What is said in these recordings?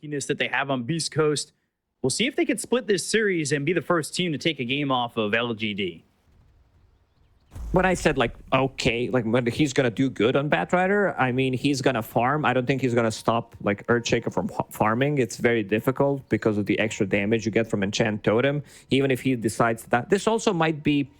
sneakiness that they have on Beast Coast. We'll see if they can split this series and be the first team to take a game off of LGD. When I said, like, okay, like, when he's going to do good on Batrider, I mean, he's going to farm. I don't think he's going to stop, like, Earthshaker from farming. It's very difficult because of the extra damage you get from Enchant Totem, even if he decides that. This also might be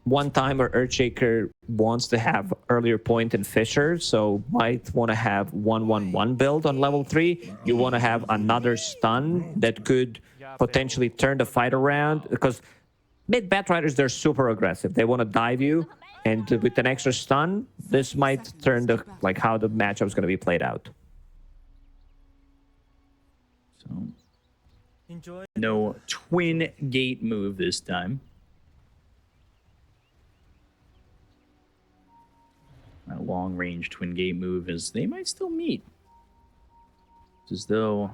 one time where Earthshaker wants to have earlier point in Fissure, so might want to have 1-1-1 build on level 3. You want to have another stun that could potentially turn the fight around, because mid Batriders, they're super aggressive. They want to dive you, and with an extra stun, this might turn the how the matchup is going to be played out. So, no twin gate move this time. A long-range twin gate move is they might still meet. It's as though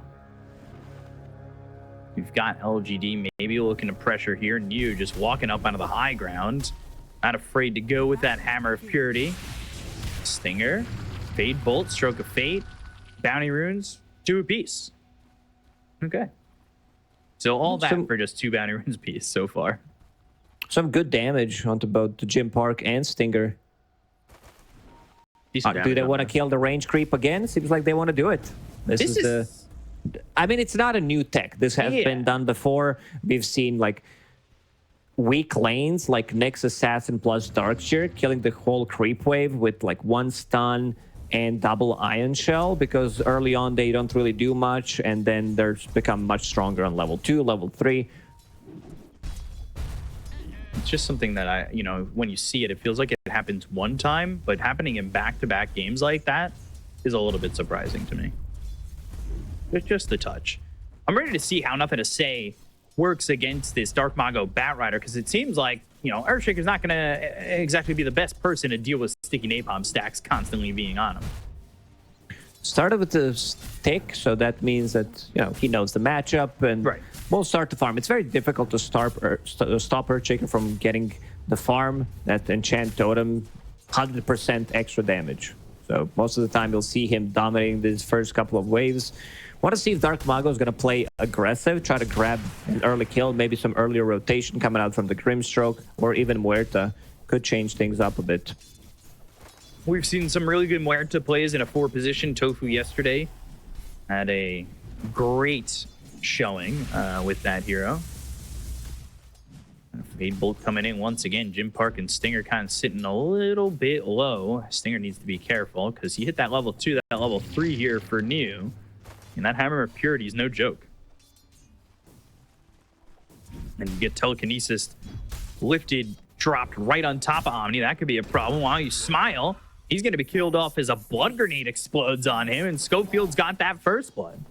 we've got LGD maybe looking to pressure here. New just walking up onto the high ground. Not afraid to go with that Hammer of Purity. Stinger, Fade Bolt, Stroke of Fate, Bounty Runes, 2 apiece. Okay. So all that for just 2 Bounty Runes apiece so far. Some good damage onto both the Gym Park and Stinger. Do they want to kill the range creep again? Seems like they want to do it. This is the... I mean, it's not a new tech. This has been done before. We've seen, like, weak lanes, like Nyx Assassin plus Darkshire, killing the whole creep wave with, like, 1 stun and double Ion Shell, because early on they don't really do much, and then they're become much stronger on level 2, level 3. It's just something that when you see it, it feels like it happens one time, but happening in back-to-back games like that is a little bit surprising to me. It's just the touch. I'm ready to see how Nothing to Say works against this Dark Mago Batrider, because it seems like, Earthshaker's not going to exactly be the best person to deal with sticky napalm stacks constantly being on him. Started with the stick, so that means that, he knows the matchup, and we'll start to farm. It's very difficult to stop Earthshaker from getting the farm. That Enchant Totem, 100% extra damage. So most of the time you'll see him dominating these first couple of waves. Want to see if Dark Mago is going to play aggressive, try to grab an early kill, maybe some earlier rotation coming out from the Grimstroke, or even Muerta could change things up a bit. We've seen some really good Muerta plays in a 4-position. Tofu yesterday had a great showing with that hero. Fade Bolt coming in once again. Gym Park and Stinger kind of sitting a little bit low. Stinger needs to be careful because he hit that level 2, that level 3 here for New. And that Hammer of Purity is no joke. And you get Telekinesis lifted, dropped right on top of Omni. That could be a problem. While you smile, he's going to be killed off as a blood grenade explodes on him, and Schofield's got that first blood.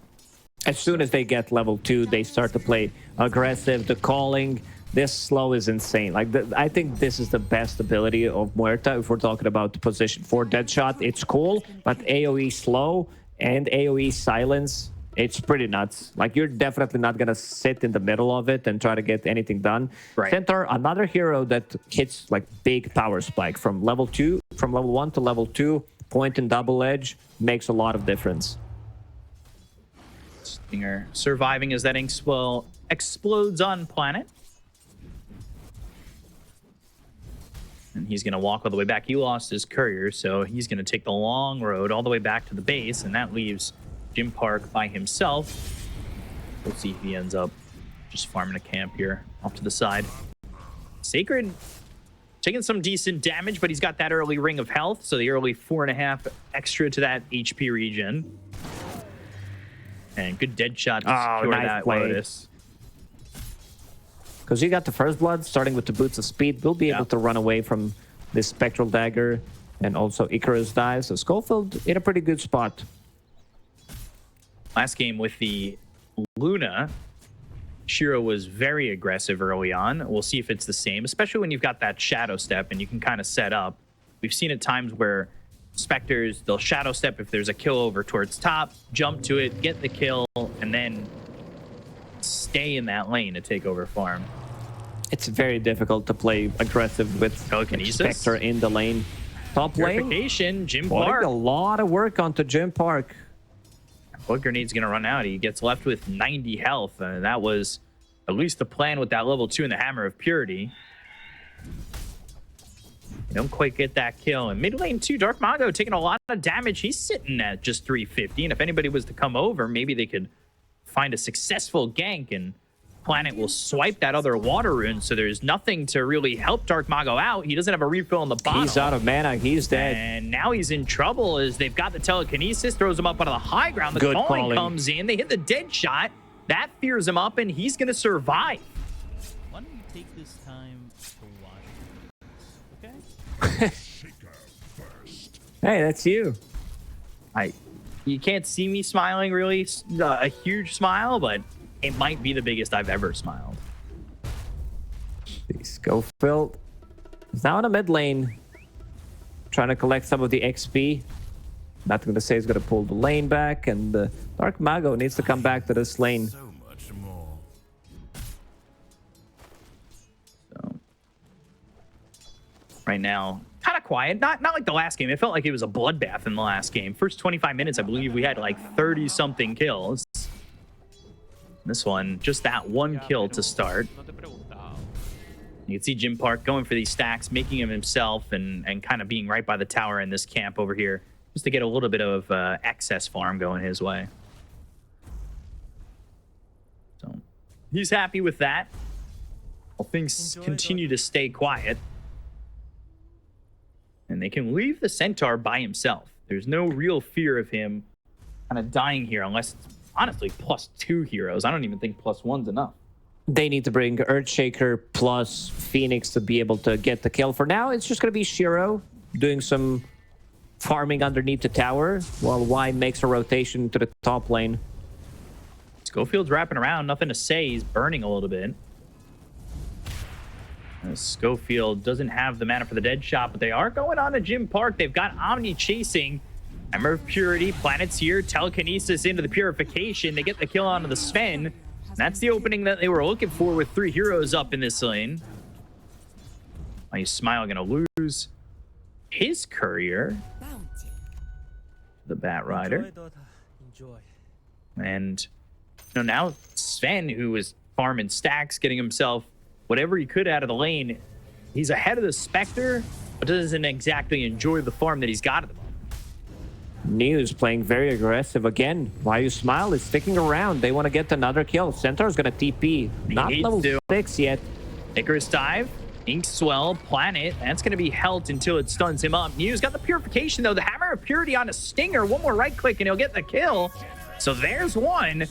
As soon as they get level 2, they start to play aggressive. The calling, this slow is insane. Like, I think this is the best ability of Muerta if we're talking about the position 4 Deadshot. It's cool, but AoE slow and AoE silence, it's pretty nuts. Like, you're definitely not going to sit in the middle of it and try to get anything done. Centaur, another hero that hits, like, big power spike from level 1 to level 2, point and double edge, makes a lot of difference. Stinger surviving as that Inkswell explodes on planet. And he's going to walk all the way back. He lost his courier, so he's going to take the long road all the way back to the base, and that leaves Gym Park by himself. We'll see if he ends up just farming a camp here off to the side. Sacred taking some decent damage, but he's got that early ring of health, so the early 4.5 extra to that HP regen. And good dead shot to secure that Lotus. Because you got the first blood, starting with the Boots of Speed, we'll be able to run away from this Spectral Dagger and also Icarus dive. So Schofield in a pretty good spot. Last game with the Luna, Shiro was very aggressive early on. We'll see if it's the same, especially when you've got that Shadow Step and you can kind of set up. We've seen at times where Spectres, they'll Shadow Step if there's a kill over towards top, jump to it, get the kill, and then stay in that lane to take over farm. It's very difficult to play aggressive with Spectre in the lane. Top lane. Gym Park. A lot of work onto Gym Park. What grenade's going to run out? He gets left with 90 health. That was at least the plan with that level 2 in the Hammer of Purity. They don't quite get that kill. And mid lane 2, Dark Mago taking a lot of damage. He's sitting at just 350. And if anybody was to come over, maybe they could find a successful gank, and Planet will swipe that other water rune. So there's nothing to really help Dark Mago out. He doesn't have a refill in the bottle. He's out of mana. He's dead. And now he's in trouble as they've got the telekinesis, throws him up onto the high ground. The Good calling calling. comes in. They hit the dead shot. That fears him up, and he's going to survive. Why don't you take this time to watch this, okay? Hey, that's you. You can't see me smiling really, a huge smile, but it might be the biggest I've ever smiled. Schofield is now in the mid lane, trying to collect some of the XP. Not going to say he's going to pull the lane back, and Dark Mago needs to come back to this lane. So much more. So right now, kind of quiet. Not like the last game. It felt like it was a bloodbath in the last game. First 25 minutes, I believe we had like 30-something kills. This one, just that one kill to start. You can see Jim Park going for these stacks, making him himself, and kind of being right by the tower in this camp over here, just to get a little bit of excess farm going his way. So he's happy with that. Well, things continue to stay quiet. And they can leave the Centaur by himself. There's no real fear of him kind of dying here, unless it's honestly +2 heroes. I don't even think +1's enough. They need to bring Earthshaker plus Phoenix to be able to get the kill. For now, it's just going to be Shiro doing some farming underneath the tower, while Y makes a rotation to the top lane. Schofield's wrapping around, nothing to say. He's burning a little bit. Schofield doesn't have the mana for the dead shot, but they are going on to Jim Park. They've got Omni chasing. Hammer of Purity, Planet's here, telekinesis into the purification. They get the kill onto the Sven. And that's the opening that they were looking for with 3 heroes up in this lane. Smile gonna lose his courier. The Bat Rider. Enjoy. And now Sven, who was farming stacks, getting himself whatever he could out of the lane, he's ahead of the Spectre, but doesn't exactly enjoy the farm that he's got at the moment. News playing very aggressive again. Why you smile is sticking around. They want to get another kill. Centaur's going to TP. Not level 6 yet. Icarus dive, Ink Swell, Planet. That's going to be held until it stuns him up. New's got the purification, though. The Hammer of Purity on a Stinger. One more right click, and he'll get the kill. So there's one.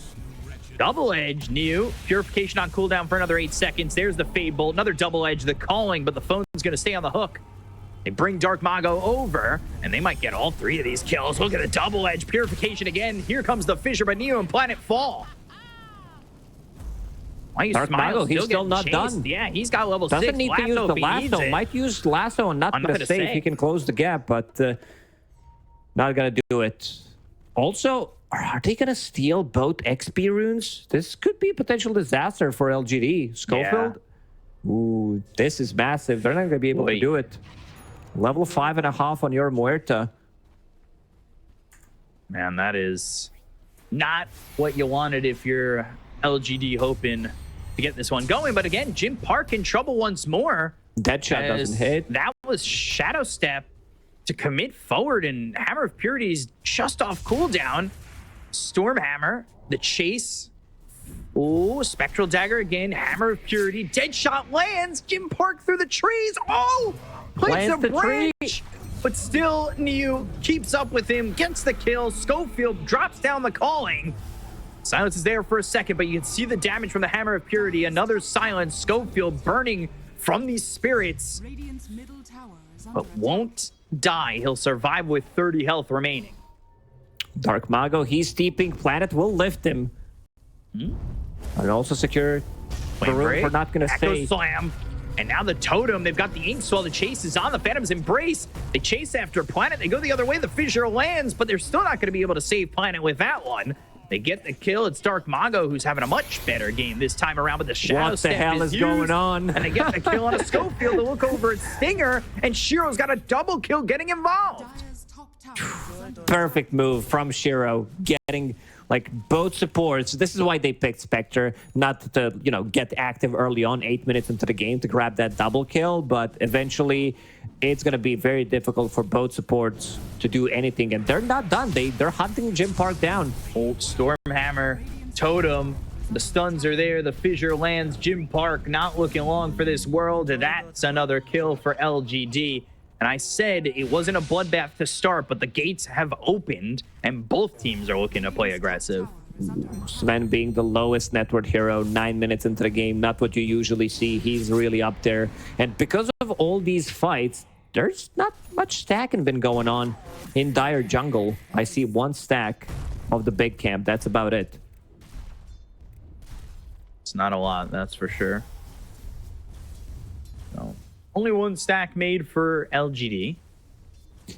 Double edge, New. Purification on cooldown for another 8 seconds. There's the Fade Bolt. Another double edge, the calling, but the phone's going to stay on the hook. They bring Dark Mago over, and they might get all 3 of these kills. Look at the double edge purification again. Here comes the Fissure, but Neo and Planet fall. Why you Dark smile? Mago, he's still not done. Yeah, he's got level 6. Doesn't need to use the lasso. Might use lasso and not going to save. He can close the gap, but not going to do it. Also, are they going to steal both XP runes? This could be a potential disaster for LGD. Schofield? Yeah. Ooh, this is massive. They're not going to be able to do it. Level 5.5 on your Muerta. Man, that is not what you wanted if you're LGD hoping to get this one going. But again, Jim Park in trouble once more. Deadshot doesn't hit. That was Shadow Step to commit forward, and Hammer of Purity is just off cooldown. Stormhammer, the chase. Oh, Spectral Dagger again. Hammer of Purity. Deadshot lands. Jim Park through the trees. Oh! Plants a bridge! But still, Neo keeps up with him, gets the kill. Schofield drops down the calling. Silence is there for a second, but you can see the damage from the Hammer of Purity. Another silence. Schofield burning from these spirits. But won't die. He'll survive with 30 health remaining. Dark Mago, he's steeping. Planet will lift him. And also secure the room for not going to stay. Slam. And now the totem, they've got the ink swell. The chase is on. The Phantom's Embrace. They chase after Planet. They go the other way. The Fissure lands, but they're still not going to be able to save Planet with that one. They get the kill. It's Dark Mago who's having a much better game this time around, but the Shadow Step What the hell is used, going on? And they get the kill on a Schofield to look over at Stinger, and Shiro's got a double kill getting involved. Perfect move from Shiro, getting like both supports. This is why they picked Spectre, not to get active early on, 8 minutes into the game to grab that double kill, but eventually it's gonna be very difficult for both supports to do anything, and they're not done. They're hunting Jim Park down. Old Stormhammer, Totem. The stuns are there. The fissure lands. Jim Park not looking long for this world. That's another kill for LGD. And I said it wasn't a bloodbath to start, but the gates have opened, and both teams are looking to play aggressive. Sven being the lowest net worth hero, 9 minutes into the game, not what you usually see. He's really up there. And because of all these fights, there's not much stacking been going on in Dire Jungle. I see one stack of the big camp. That's about it. It's not a lot, that's for sure. No. Only one stack made for LGD.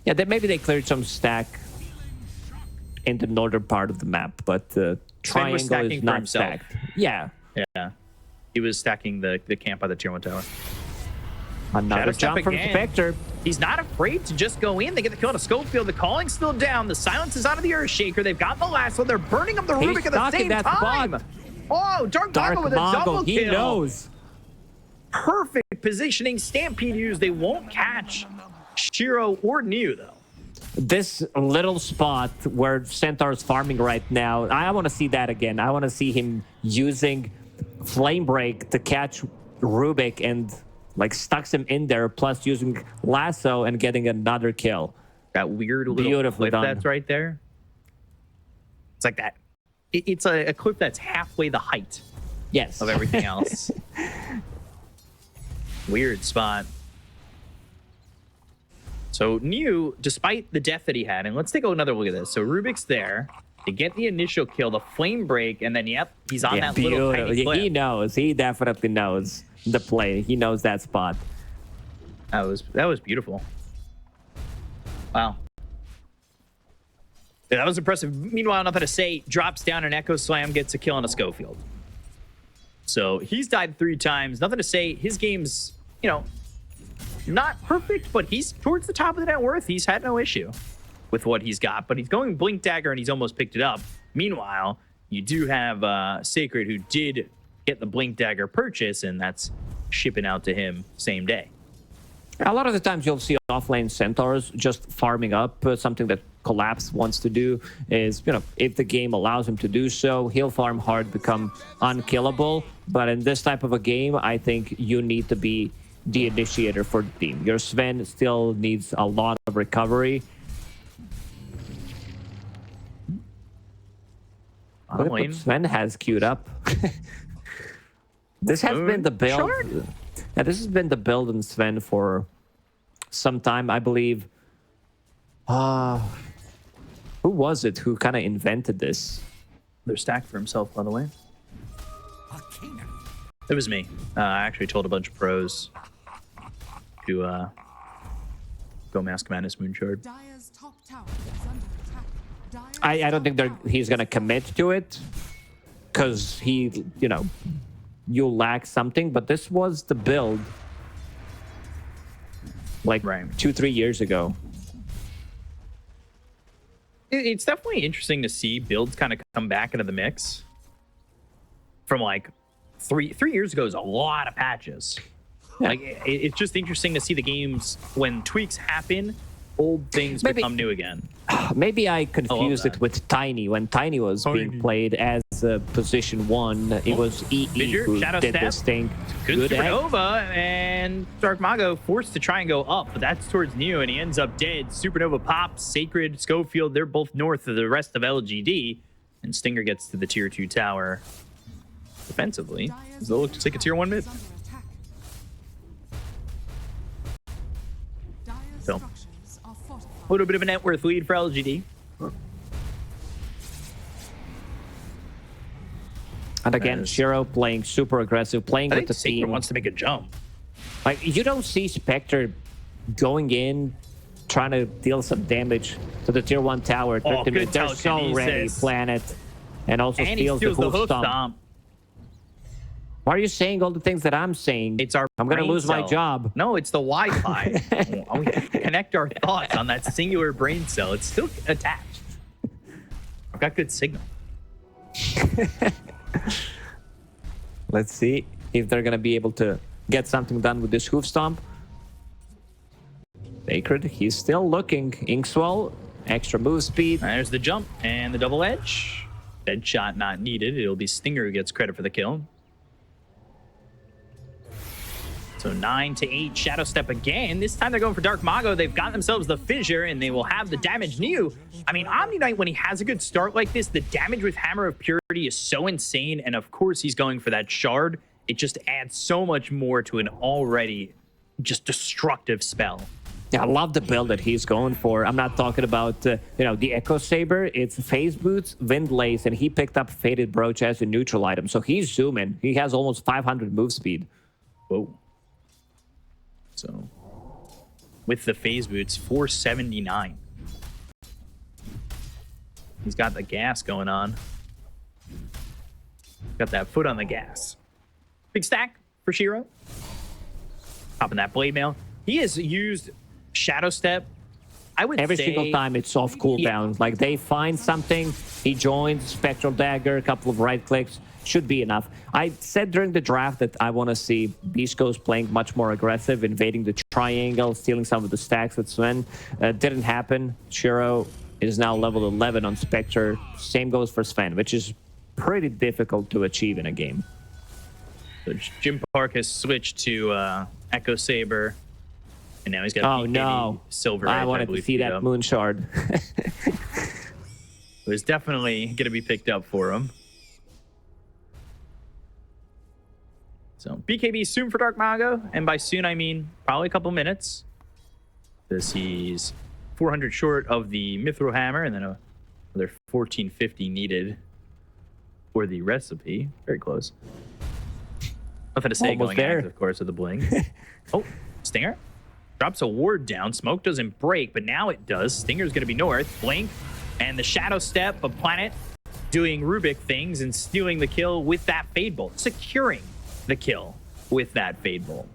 Yeah, maybe they cleared some stack in the northern part of the map, but triangle is not stacked. Yeah. Yeah. He was stacking the camp by the tier 1 tower. Another jump from Spectre. He's not afraid to just go in. They get the kill on a Schofield. The calling's still down. The silence is out of the Earthshaker. They've got the last one. They're burning up the Rubik at the same time. Spot. Oh, Dark Mago with a double kill. He knows. Perfect positioning. Stampede use. They won't catch Shiro or Niu, though. This little spot where Centaur's farming right now, I want to see that again. I want to see him using Flame Break to catch Rubik and like stucks him in there, plus using Lasso and getting another kill. That weird little cliff that's right there. It's like that. It's a cliff that's halfway the height of everything else. Weird spot. So Niu, despite the death that he had, and let's take another look at this. So Rubik's there. They get the initial kill, the flame break, and then, yep, he's on that little tiny cliff. He knows. He definitely knows the play. He knows that spot. That was beautiful. Wow. Yeah, that was impressive. Meanwhile, nothing to say. Drops down an Echo Slam, gets a kill on a Schofield. So he's died 3 times. Nothing to say. His game's, not perfect, but he's towards the top of the net worth. He's had no issue with what he's got, but he's going Blink Dagger and he's almost picked it up. Meanwhile, you do have Sacred, who did get the Blink Dagger purchase, and that's shipping out to him same day. A lot of the times you'll see offlane Centaurs just farming up. Something that Collapse wants to do is, if the game allows him to do so, he'll farm hard, become unkillable. But in this type of a game, I think you need to be the initiator for the team. Your Sven still needs a lot of recovery. Look what Sven has queued up. This has been the build. Sure. Yeah, this has been the build in Sven for some time, I believe. Who was it who kind of invented this? They're stacked for himself, by the way. It was me. I actually told a bunch of pros to go Mask Madness Moonshard. I don't think he's going to commit to it because he, you lack something, but this was the build like 2-3 years ago. It's definitely interesting to see builds kind of come back into the mix from like three years ago is a lot of patches. Yeah. Like it's just interesting to see the games when tweaks happen, old things become new again. Maybe I confused it with Tiny. When Tiny was being played as position 1, it was EE who did this thing. Good Supernova, and Dark Mago forced to try and go up, but that's towards Niu, and he ends up dead. Supernova pops, Sacred, Schofield, they're both north of the rest of LGD, and Stinger gets to the tier 2 tower defensively. They'll look to take a tier 1 mid. So, a little bit of a net worth lead for LGD. And again, Shiro playing super aggressive, playing with the team. Wants to make a jump. Like, you don't see Spectre going in, trying to deal some damage to the tier 1 tower. They're so ready, Planet. And also steals the hoof stomp. Why are you saying all the things that I'm saying? I'm going to lose my job. No, it's the Wi-Fi. We connect our thoughts on that singular brain cell. It's still attached. I've got good signal. Let's see if they're going to be able to get something done with this hoof stomp. Sacred, he's still looking. Inkswell, extra move speed. There's the jump and the double edge. Dead shot not needed. It'll be Stinger who gets credit for the kill. So 9 to 8, Shadow Step again. This time they're going for Dark Mago. They've got themselves the Fissure, and they will have the damage. New. I mean, Omni Knight, when he has a good start like this, the damage with Hammer of Purity is so insane. And of course, he's going for that Shard. It just adds so much more to an already just destructive spell. Yeah, I love the build that he's going for. I'm not talking about, the Echo Saber. It's Phase Boots, Wind Lace, and he picked up Faded Brooch as a neutral item. So he's zooming. He has almost 500 move speed. Whoa. So, with the Phase Boots, 479. He's got the gas going on. Got that foot on the gas. Big stack for Shiro. Popping that Blade Mail. He has used Shadow Step, I would every say, single time it's off cooldown. Like they find something, he joins, Spectral Dagger, a couple of right clicks, should be enough. I said during the draft that I want to see beastcoast playing much more aggressive, invading the triangle, stealing some of the stacks with Sven. Didn't happen. Shiro is now level 11 on Spectre. Same goes for Sven, which is pretty difficult to achieve in a game. So Jim Park has switched to Echo Saber. And now he's got no. Silver. I wanted to see that Moon Shard. It was definitely going to be picked up for him. So BKB soon for Dark Mago. And by soon, I mean probably a couple minutes. Because he's 400 short of the Mithril Hammer. And then another 1450 needed for the recipe. Very close. Nothing to say Almost going there. active, of course, with the bling. Oh, Stinger. Drops a ward down. Smoke doesn't break, but now it does. Stinger's going to be north. Blink. And the Shadow Step of Planet doing Rubik things and stealing the kill with that Fade Bolt. Securing the kill with that Fade Bolt.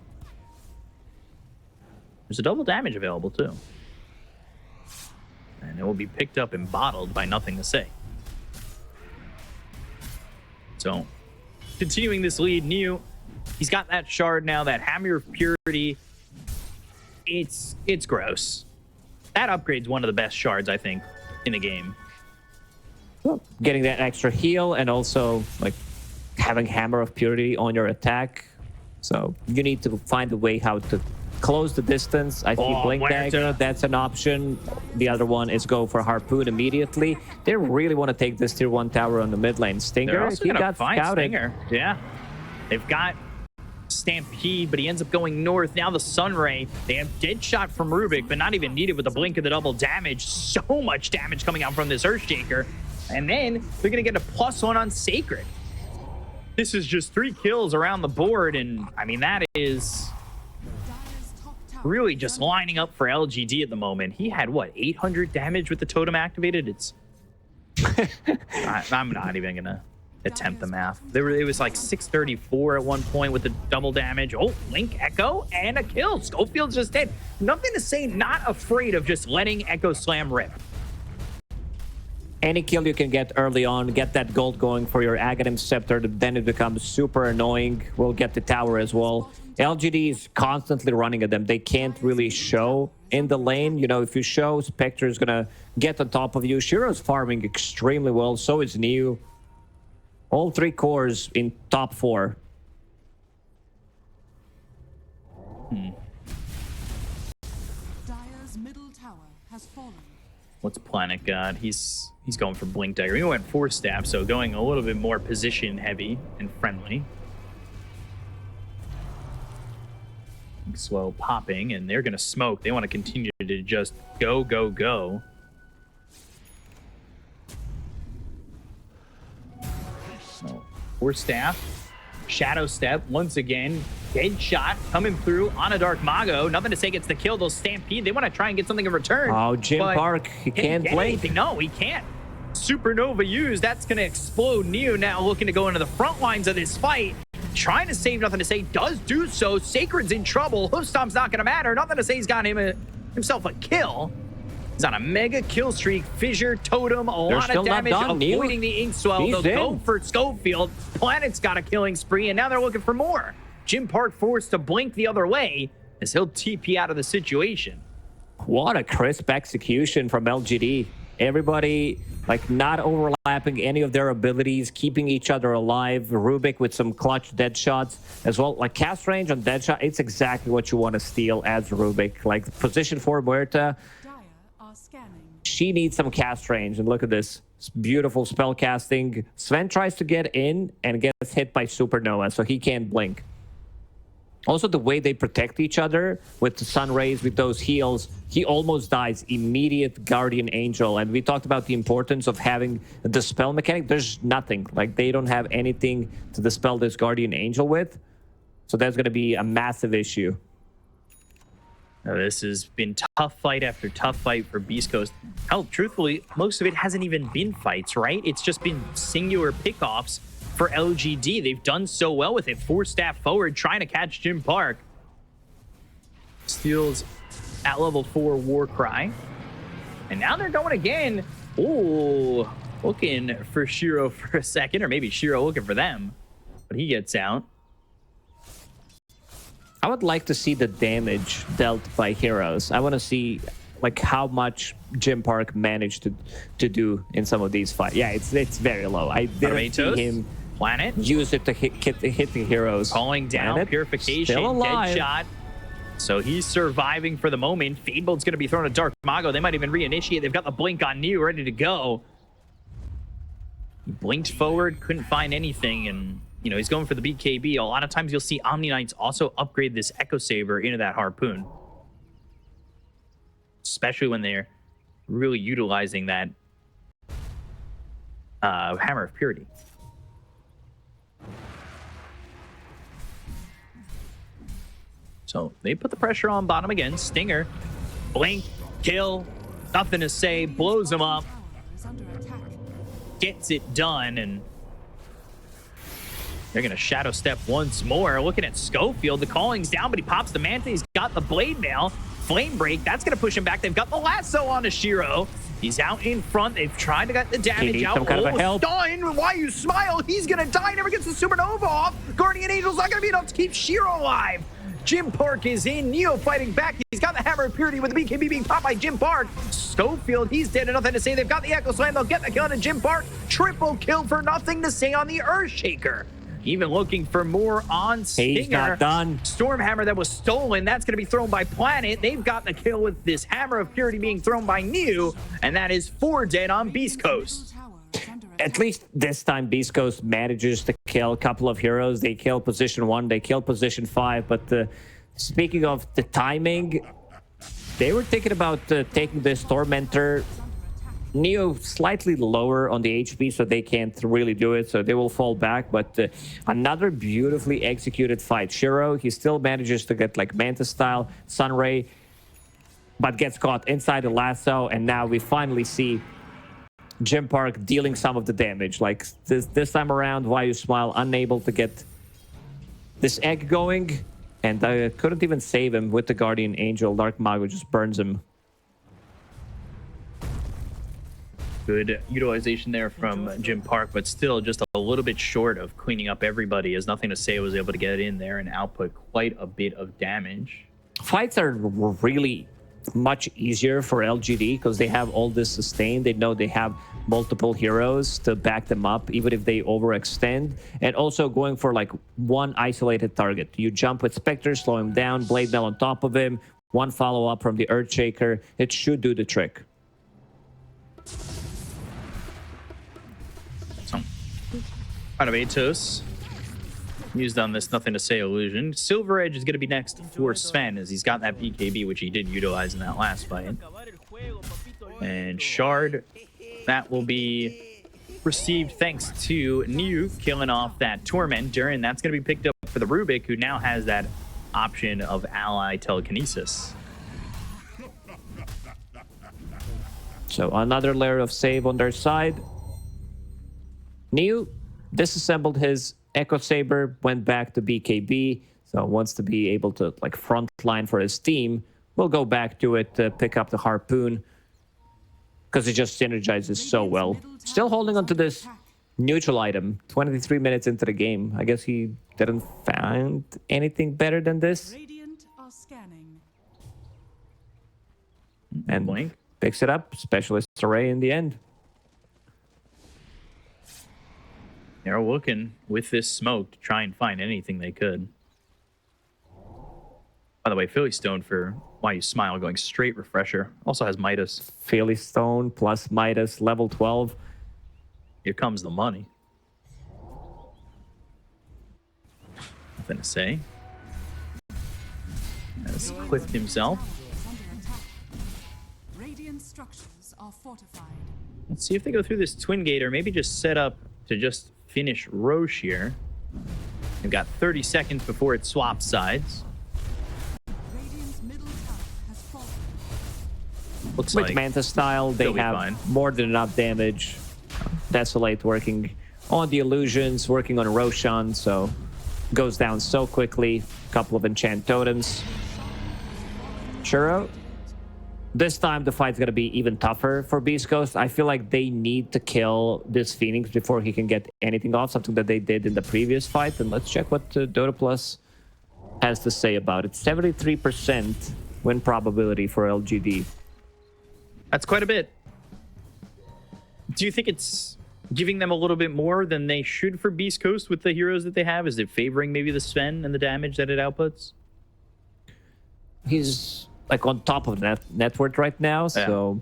There's a double damage available, too. And it will be picked up and bottled by Nothing to Say. So, continuing this lead, New, he's got that shard now, that Hammer of Purity. It's gross. That upgrade's one of the best shards, I think, in the game. Getting that extra heal and also like having Hammer of Purity on your attack. So you need to find a way how to close the distance. I see Blink Dagger, that's an option. The other one is go for Harpoon immediately. They really want to take this tier 1 tower on the mid lane. Stinger, he got scouted. Stinger. Yeah. They've got Stampede, but he ends up going north. Now the Sunray. They have dead shot from Rubik, but not even needed with the blink of the double damage. So much damage coming out from this Earthshaker. And then they're going to get a +1 on Sacred. This is just 3 kills around the board, and I mean, that is really just lining up for LGD at the moment. He had, what, 800 damage with the totem activated? It's... I'm not even going to attempt the math. It was like 634 at one point with the double damage. Oh, Link, Echo, and a kill. Schofield's just dead. Nothing to Say, not afraid of just letting Echo Slam rip. Any kill you can get early on, get that gold going for your Aghanim Scepter, then it becomes super annoying. We'll get the tower as well. LGD is constantly running at them. They can't really show in the lane. You know, if you show, Spectre is going to get on top of you. Shiro's farming extremely well. So is Neo. All 3 cores in top 4. Dire's middle tower has fallen. What's Planet got? He's going for Blink Dagger. He went 4 stab, so going a little bit more position heavy and friendly. Swell popping, and they're going to smoke. They want to continue to just go, go, go. So, 4 staff. Shadow Step, once again. Dead shot coming through on a Dark Mago. Nothing to Say gets the kill. They'll Stampede. They want to try and get something in return. Oh, Jim Park, he can't blink. No, he can't. Supernova used. That's going to explode. Neo now looking to go into the front lines of this fight. Trying to save Nothing to Say. Does do so. Sacred's in trouble. Hoof Stomp's not going to matter. Nothing to Say, he's got himself a kill. He's on a mega kill streak. Fissure, Totem, a lot still of not damage, done, Neil. avoiding the Inkswell. He's They'll go in. for Schofield. Planet's got a killing spree, and now they're looking for more. Jim Park forced to blink the other way as he'll TP out of the situation. What a crisp execution from LGD. Everybody, like, not overlapping any of their abilities, keeping each other alive. Rubik with some clutch dead shots as well. Like, cast range on dead shot, it's exactly what you want to steal as Rubik. Like, position for Muerta, Dire are scanning. she needs some cast range. And look at this. It's beautiful spell casting. Sven tries to get in and gets hit by Supernova, so he can't blink. Also, the way they protect each other with the sun rays, with those heals, he almost dies. Immediate Guardian Angel. And we talked about the importance of having the spell mechanic. There's nothing. Like, they don't have anything to dispel this Guardian Angel with. So that's going to be a massive issue. Now, this has been tough fight after tough fight for Beast Coast. Hell, truthfully, most of it hasn't even been fights, right? It's just been singular pickoffs for LGD. They've done so well with it. 4 staff forward, trying to catch Jim Park. Steals at level 4 Warcry. And now they're going again. Ooh, looking for Shiro for a second, or maybe Shiro looking for them. But he gets out. I would like to see the damage dealt by heroes. I want to see, like, how much Jim Park managed to do in some of these fights. Yeah, it's very low. I didn't see him Planet use it to hit the heroes. calling down Planet, Purification, still alive. dead shot. So he's surviving for the moment. Fadebolt's going to be thrown a Dark Mago. They might even reinitiate. They've got the blink on New, ready to go. He blinked forward, couldn't find anything, and you know he's going for the BKB. A lot of times you'll see Omni Knights also upgrade this Echo Saber into that harpoon, especially when they're really utilizing that Hammer of Purity. So they put the pressure on bottom again. Stinger, blink, kill, nothing to say, blows him up, Tower is under attack. gets it done, and they're going to shadow step once more. Looking at Schofield, the calling's down, but he pops the Manta. He's got the Blade Mail. Flame Break, that's going to push him back. They've got the lasso on Shiro. He's out in front. They've tried to get the damage out. Some kind of a help. Stun, why you smile? He's going to die. Never gets the Supernova off. Guardian Angel's not going to be enough to keep Shiro alive. Jim Park is in. Neo fighting back. He's got the Hammer of Purity with the BKB being popped by Jim Park. Schofield, he's dead. Nothing to say. They've got the Echo Slam. They'll get the kill on Jim Park. Triple kill for nothing to say on the Earthshaker. Even looking for more on Stinger. He's not done. Stormhammer that was stolen. That's going to be thrown by Planet. They've got the kill with this Hammer of Purity being thrown by New. And that is 4 dead on Beast Coast. Tower is under attack. At least this time, Beast Coast manages to kill a couple of heroes. They kill position 1, they kill position 5. But speaking of the timing, they were thinking about taking this Tormentor. Neo slightly lower on the HP, so they can't really do it, so they will fall back. But another beautifully executed fight. Shiro, he still manages to get like Manta style Sunray, but gets caught inside the lasso, and now we finally see Jim Park dealing some of the damage. Like this time around, Why You Smile unable to get this egg going, and I couldn't even save him with the Guardian Angel. Dark Mago just burns him. Good utilization there from Jim Park, but still just a little bit short of cleaning up everybody, as Nothing to Say was able to get in there and output quite a bit of damage. Fights are really much easier for LGD because they have all this sustain. They know they have multiple heroes to back them up, even if they overextend. And also going for like one isolated target. You jump with Spectre, slow him down, Blade Mail on top of him, one follow-up from the Earthshaker. It should do the trick. So, out of Atos, used on this Nothing to Say illusion. Silver Edge is going to be next for Sven, as he's got that BKB, which he did utilize in that last fight. And Shard, that will be received thanks to New killing off that Tormentor, and that's going to be picked up for the Rubik, who now has that option of ally telekinesis. So another layer of save on their side. New disassembled his Echo Saber, went back to BKB, so wants to be able to like front line for his team. We'll go back to it, pick up the harpoon. because it just synergizes so well. Still holding on to this neutral item 23 minutes into the game. I guess he didn't find anything better than this. Radiant are scanning. And Blink. picks it up. Specialist array in the end. They're looking with this smoke to try and find anything they could. By the way, Philly Stone for Why You Smile going straight refresher. Also has Midas. Philly Stone plus Midas, level 12. Here comes the money. Nothing to say. Has clipped himself. Is under attack. Radiant structures are fortified. Let's see if they go through this twin gate or maybe just set up to just finish Roche here. They've got 30 seconds before it swaps sides. Radiant's middle tower has fallen. Looks With like Manta style, they they'll be have fine. more than enough damage. Desolate working on the illusions, working on Roshan, so goes down so quickly. Couple of enchant totems. Churro. This time the fight's gonna be even tougher for Beast Coast. I feel like they need to kill this Phoenix before he can get anything off, something that they did in the previous fight. And let's check what Dota Plus has to say about it. 73% win probability for LGD. That's quite a bit. Do you think it's giving them a little bit more than they should for Beast Coast with the heroes that they have? Is it favoring maybe the Sven and the damage that it outputs? He's like on top of the net worth right now, so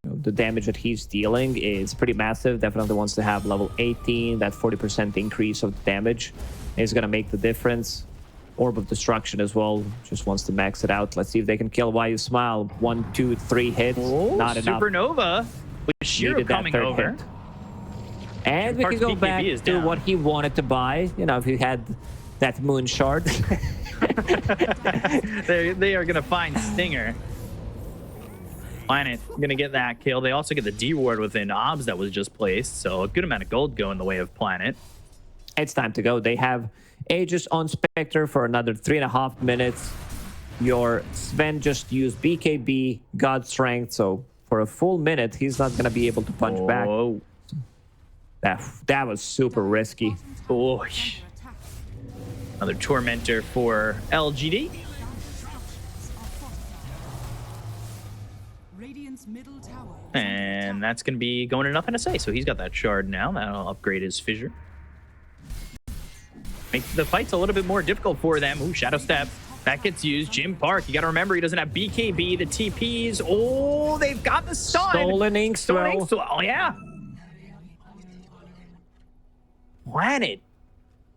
the damage that he's dealing is pretty massive. Definitely wants to have level 18. That 40% increase of damage is going to make the difference. Orb of Destruction as well. Just wants to max it out. Let's see if they can kill Why You Smile. 1, 2, 3 hits. Not enough. Supernova with Shiro Needed that coming third over. hit. And we Park's can go BKB back is to down. what he wanted to buy. You know, if he had that moon shard. They are going to find Stinger. Planet going to get that kill. They also get the D ward within OBS that was just placed. So a good amount of gold going the way of Planet. It's time to go. They have Aegis on Spectre for another 3.5 minutes. Your Sven just used BKB, God Strength, so for a full minute, he's not going to be able to punch back. Oh, That was super risky. oh. Under attack. Another Tormentor for LGD. Radiant's middle tower. And that's going to be going enough NSA. So he's got that shard now. That'll upgrade his fissure. Make the fights a little bit more difficult for them. Ooh, Shadow Step. That gets used. Jim Park, you got to remember, he doesn't have BKB. The TPs. Oh, they've got the stun. Stolen Inkswell. Oh, yeah. Planet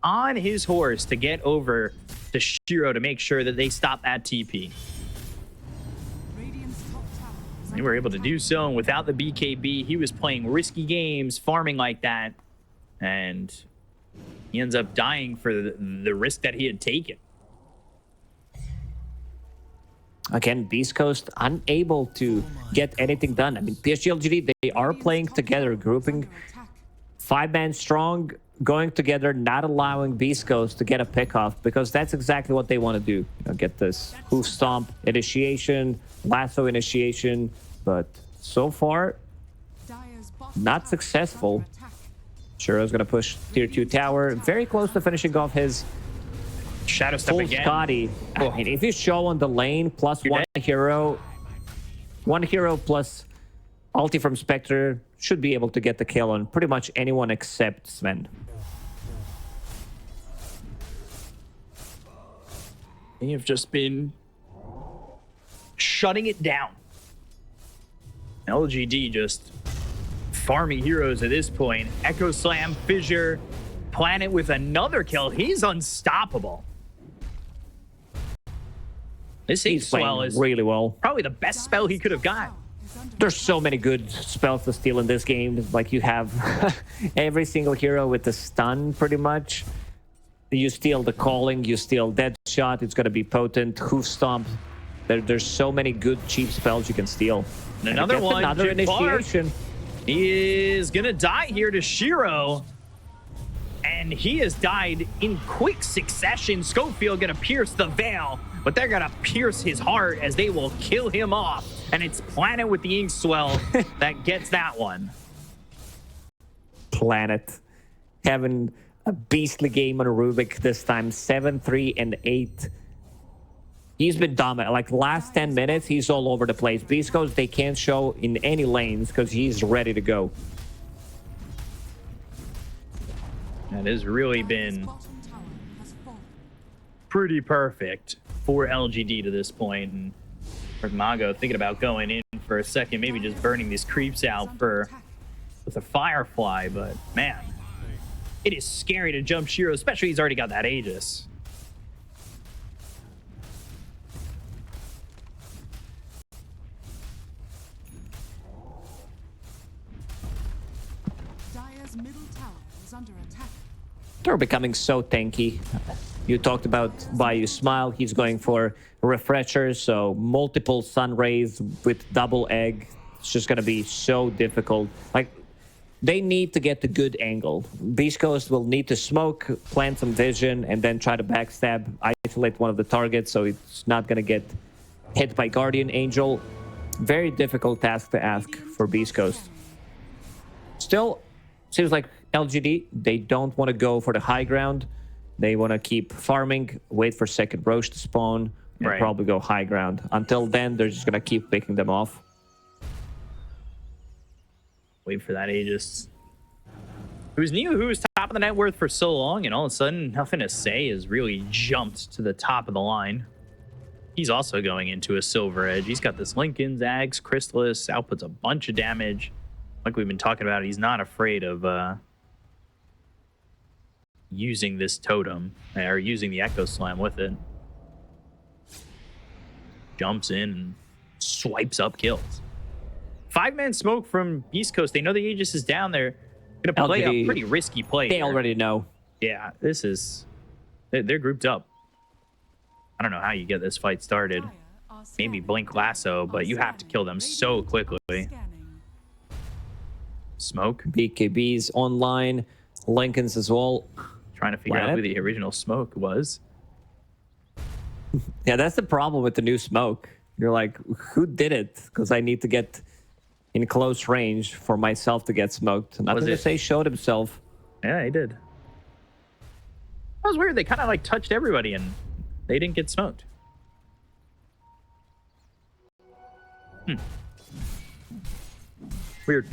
on his horse to get over to Shiro to make sure that they stop that TP. Radiant's top tower is They were able to do so, and without the BKB, he was playing risky games, farming like that, and he ends up dying for the risk that he had taken. Again, Beast Coast unable to get anything done. I mean, PSG LGD, they are playing together, grouping under attack. 5-man strong, going together, not allowing Beast Coast to get a pick off, because that's exactly what they want to do. You know, get this hoof stomp initiation, lasso initiation, but so far, Dire's bottom not tower is successful. under attack. Shiro's going to push tier 2 tower, very close to finishing off his Shadow Step full again. Scotty. I mean, if you show on the lane plus You're one hero plus ulti from Spectre, should be able to get the kill on pretty much anyone except Sven. They have just been shutting it down. LGD just farming heroes at this point. Echo Slam, Fissure, Planet with another kill. He's unstoppable. This He's Swell playing is really well. probably the best spell he could have got. Is under There's so many good spells to steal in this game. Like, you have every single hero with the stun, pretty much. You steal the Calling, you steal Dead Shot, it's going to be potent. Hoof Stomp. There's so many good, cheap spells you can steal. And another gets one, another Jim Park. initiation. He is gonna die here to Shiro. And he has died in quick succession. Schofield gonna pierce the veil, but they're gonna pierce his heart as they will kill him off. And it's Planet with the ink swell that gets that one. Planet having a beastly game on Rubik this time, 7-3 and 8. He's been dominant. Like last 10 minutes, he's all over the place. Beastcoast, they can't show in any lanes because he's ready to go. That has really been Bottom tower has fallen. pretty perfect for LGD to this point. And for Mago thinking about going in for a second, maybe just burning these creeps out for with a Firefly, but man, it is scary to jump Shiro, especially he's already got that Aegis. Dire's middle tower is under attack. They're becoming so tanky. You talked about Bayou Smile. He's going for refreshers, so multiple sun rays with double egg. It's just going to be so difficult. Like, they need to get the good angle. Beast Coast will need to smoke, plant some vision, and then try to backstab, isolate one of the targets so it's not going to get hit by Guardian Angel. Very difficult task to ask for Beast Coast. Still, seems like LGD, they don't want to go for the high ground. They want to keep farming, wait for second Roche to spawn, and Right. probably go high ground. Until then, they're just going to keep picking them off. Wait for that Aegis. Who's new? Who was top of the net worth for so long, and all of a sudden, nothing to say has really jumped to the top of the line. He's also going into a Silver Edge. He's got this Lincoln, Zags, Chrysalis, outputs a bunch of damage. Like we've been talking about, he's not afraid of using this totem, or using the Echo Slam with it. Jumps in and swipes up kills. 5-man smoke from East Coast. They know the Aegis is down there. Gonna play LGD, a pretty risky play. They here. already know. Yeah, this is... They're grouped up. I don't know how you get this fight started. Dire are Maybe scanning. blink lasso, but you have to kill them so quickly. Scanning. Smoke. BKB's online. Lincoln's as well. Trying to figure out Planet? who the original smoke was. Yeah, that's the problem with the new smoke. You're like, who did it? Because I need to get in close range for myself to get smoked. Nothing to it- say showed himself. Yeah, he did. That was weird. They kind of like touched everybody and they didn't get smoked. Weird.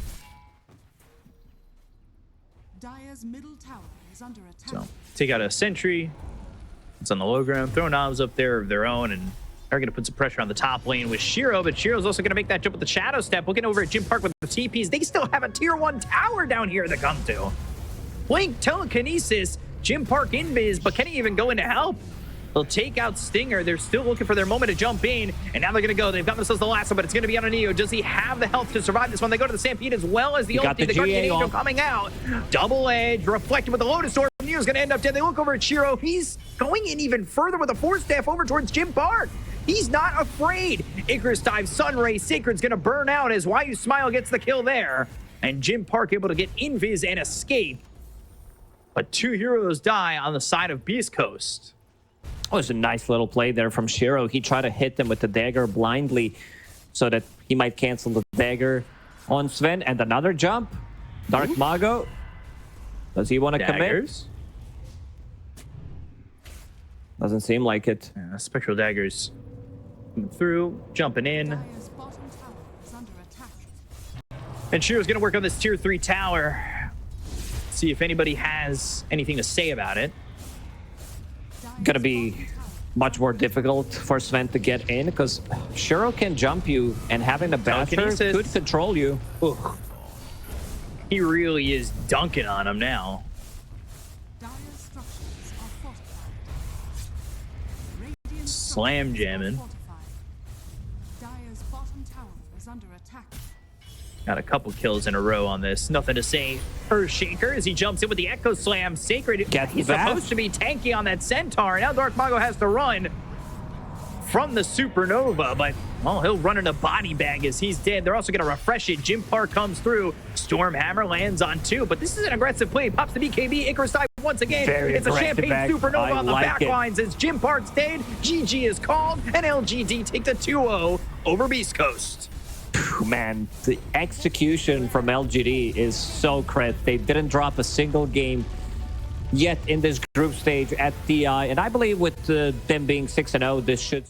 Dire's middle tower is under attack. So take out a sentry. It's on the low ground. Throw knobs up there of their own, and they're going to put some pressure on the top lane with Shiro. But Shiro's also going to make that jump with the Shadow Step. Looking over at Jim Park with the TPs. They still have a tier 1 tower down here to come to. Blink, telekinesis, Jim Park invis, but can he even go in to help? They'll take out Stinger. They're still looking for their moment to jump in, and now they're going to go. They've got themselves the last one, but it's going to be on a Neo. Does he have the health to survive this one? They go to the Stampede as well as the He got ulti. the The Guardian GA Angel off. coming out. Double Edge, reflected with the Lotus Storm. Neo's going to end up dead. They look over at Shiro. He's going in even further with a Force Staff over towards Jim Park. He's not afraid. Icarus dive, Sunray, Sacred's going to burn out as Why You Smile gets the kill there. And Jim Park able to get invis and escape. But 2 heroes die on the side of Beast Coast. Oh, it was a nice little play there from Shiro. He tried to hit them with the dagger blindly so that he might cancel the dagger on Sven. And another jump. Dark Mago. Does he want to commit? Daggers. Doesn't seem like it. Yeah, spectral daggers coming through, jumping in. Dire's bottom tower is under attack. And Shiro's going to work on this tier 3 tower. See if anybody has anything to say about it. Dire's Gonna be bottom tower much more difficult for Sven to get in because Shiro can jump you and having the Basher Telekinesis. could control you. Ugh. He really is dunking on him now. Dire's structures are fortified. Radiant Slam structures are jamming. fortified. Dire's bottom tower is under attack. Got a couple kills in a row on this. Nothing to say. Earthshaker as he jumps in with the Echo Slam. Sacred, Gets he's back. supposed to be tanky on that Centaur. Now Dark Mago has to run from the Supernova, but well, he'll run in a body bag as he's dead. They're also going to refresh it. Jim Park comes through. Stormhammer lands on 2, but this is an aggressive play. Pops the BKB. Icarus dive once again. Very It's a aggressive Champagne bag. Supernova I on the like back it. lines as Jim Park stayed. GG is called, and LGD take the 2-0 over Beast Coast. Man, the execution from LGD is so crisp. They didn't drop a single game yet in this group stage at TI, and I believe with them being 6-0, this should